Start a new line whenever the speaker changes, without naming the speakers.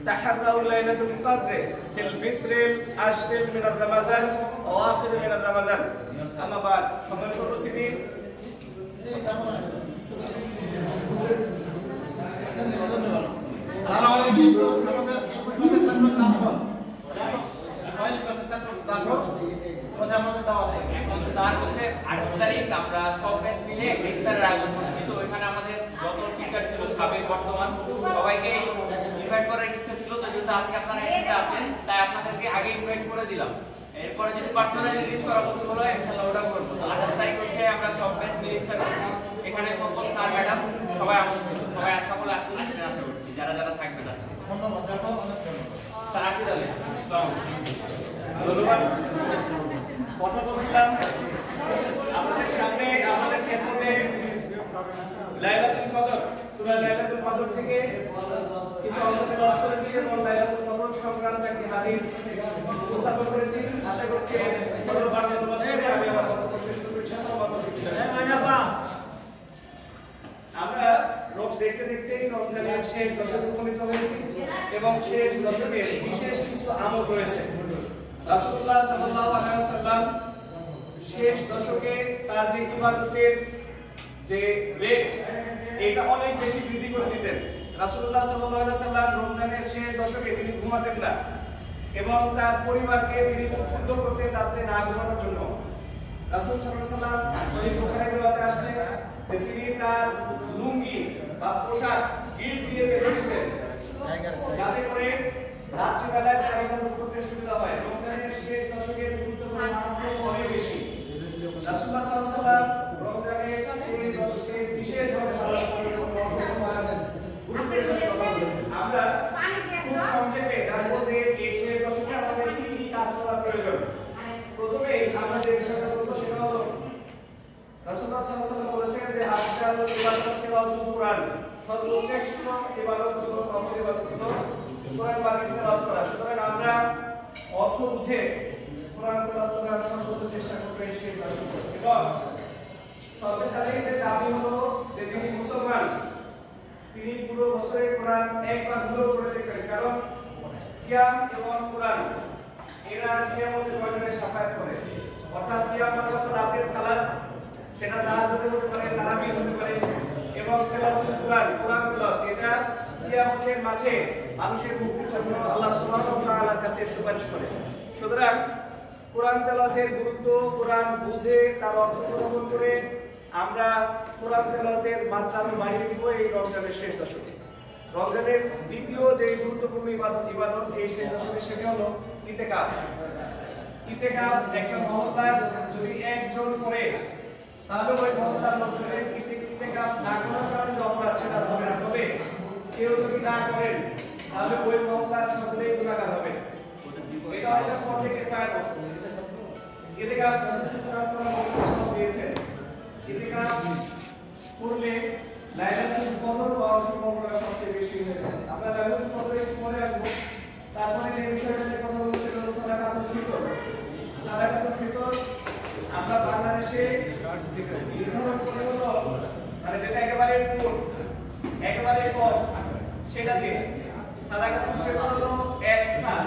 تحروا ليلة القدر في الفطر العشر من رمضان أواخر من رمضان أما بعد সম্মানিত উপস্থিতি
আসসালামু আলাইকুম আমাদের পরিবারের ছাত্র তারপর ভাই ছাত্র তারপর ওটা আমাদের দাওয়াত
এখন স্যার হচ্ছে 28 তারিখ আমরা সব ব্যাচ মিলে ইফতারের আয়োজন করছি তো এখানে আমাদের যত টিচার ছিল সাবেক বর্তমান সবাইকে ইনভাইট করার ইচ্ছা ছিল তো যেহেতু আজকে আপনারা একসাথে আছেন তাই আপনাদেরকে আগে ইনভাইট করে দিলাম এরপরে যদি পার্সোনালি রিলিজ করা পসিবল হয় ইনশাআল্লাহ ওটা করব তো 28 তারিখ হচ্ছে আমরা সব ব্যাচ মিলে ইফতার করছি এখানে সকল স্যার ম্যাডাম সবাই আমন্ত্রিত সবাই সকলে আসলে আশা করছি যারা যারা থাকবেন আজকে
ধন্যবাদ জানাবো অনেক ধন্যবাদ
স্যার আসি তাহলে আসসালামু আলাইকুম
ধন্যবাদ কথা বলছিলাম আপনাদের সামনে আমাদের ক্ষেত্রে লাইলাতুল কদর সূরা লাইলাতুল কদর থেকে কিছু অংশ তেলাওয়াত করেছি এবং লাইলাতুল কদর সংক্রান্ত একটি হাদিস উপস্থাপন করেছি আশা করছি সরল ভাষায় অনুবাদ করে আমি আমার বক্তব্য শেষ করতে ইনশাআল্লাহ আমরা রোজ দেখতে দেখতেই রমজানের শেষ দশকে উপনীত হয়েছি এবং শেষ দশকে বিশেষ কিছু আমল রয়েছে রাসূলুল্লাহ সাল্লাল্লাহু আলাইহি ওয়াসাল্লাম শেষ দশকে তার যে ইবাদতের যে রেট এটা অনেক বেশি বৃদ্ধি করে দিতেন রাসূলুল্লাহ সাল্লাল্লাহু আলাইহি ওয়াসাল্লাম রমজানের শেষ দশকে তিনি ঘুমাতেন না এবং তার পরিবারকে তিনি উদ্বুদ্ধ করতেন রাতে না ঘুমানোর জন্য রাসূল সাল্লাল্লাহু আলাইহি ওয়াসাল্লাম সহিহ বুখারীর riwayate আসছে যে তিনি তার লুঙ্গি বা পোশাক গিট দিয়ে বেঁধেছিলেন যাতে করে রাত্রিবেলায় তার ইবাদত করতে সুবিধা হয় রমজানের শেষ দশকের গুরুত্বপূর্ণ আমল অনেক বেশি রাসূলুল্লাহ সাল্লাল্লাহু আলাইহি ওয়াসাল্লাম রমজানের শেষ দশকে বিশেষভাবে পালন করেন আমরা খুব সংক্ষেপে জানবো যে এই শেষ দশকে আমাদের কি কি কাজ করা প্রয়োজন প্রথমে আমরা যে বিষয়টা বলবো সেটা হলো রাসূলুল্লাহ সাল্লাল্লাহু আলাইহি ওয়াসাল্লাম বলেছেন যে আফজালুল ইবাদত তিলাওয়াতুল কুরআন সর্বশ্রেষ্ঠ ইবাদত হলো নফল ইবাদত হলো কোরআন পাক তেলাওয়াত করা সুতরাং আমরা অর্থ বুঝে কোরআন তেলাওয়াত করার সর্বোচ্চ চেষ্টা করব এই শেষ দশকে এবং সর্বে সালাতের দাবি হলো যে যিনি মুসলমান তিনি পুরো বছরে কোরআন একবার হলেও পড়ে দেখবেন কারণ কিয়াম এবং কোরআন এরা কিয়ামতের ময়দানে শাফায়াত করে অর্থাৎ কিয়াম মানে হলো রাতের সালাত সেটা তাহাজ্জুদ হতে পারে তারাবিহ হতে পারে এবং তেলাওয়াতুল কোরআন তেলাওয়াত এটা কিয়ামতের মাঠে মানুষের মুক্তির জন্য আল্লাহ সুবহানাহু ওয়া তাআলার কাছে সুপারিশ করে সুতরাং কোরআন তেলাওয়াতের গুরুত্ব কোরআন বুঝে তার অর্থ অনুধাবন করে আমরা কোরআন তেলাওয়াতের মাত্রা বাড়িয়ে দিব এই রমজানের শেষ দশকে রমজানের দ্বিতীয় যে গুরুত্বপূর্ণ ইবাদত এই শেষ দশকে সেটা হলো ইতিকাফ একটা মহল্লার যদি একজন করে তাহলে ওই মহল্লার লোকজনের ইতিকাফ না করার কারণে যে অপরাধ সেটা হবে না তবে কেউ যদি না করেন তাহলে ওই মহল্লার সকলেই গুনাহগার হবে এটা একটা ফরজে পায় না ইতিকাফ রাসূলুল্লাহ সাল্লাল্লাহু আলাইহি ওয়াসাল্লাম দিয়েছেন ইতিকাফ করলে লাইলাতুল কদর পাওয়ার সম্ভাবনা সবচেয়ে বেশি হয়ে যায় আমরা লাইলাতুল কদরে পরে আসব তারপরে যে বিষয়টা নিয়ে কথা বলতে হলো সাদাকাতুল ফিতর আমরা বাংলাদেশে নির্ধারণ করে হলো মানে যেটা একেবারে কম সেটা দিয়ে সাদাকাতুল ফিতর হলো এক স্থান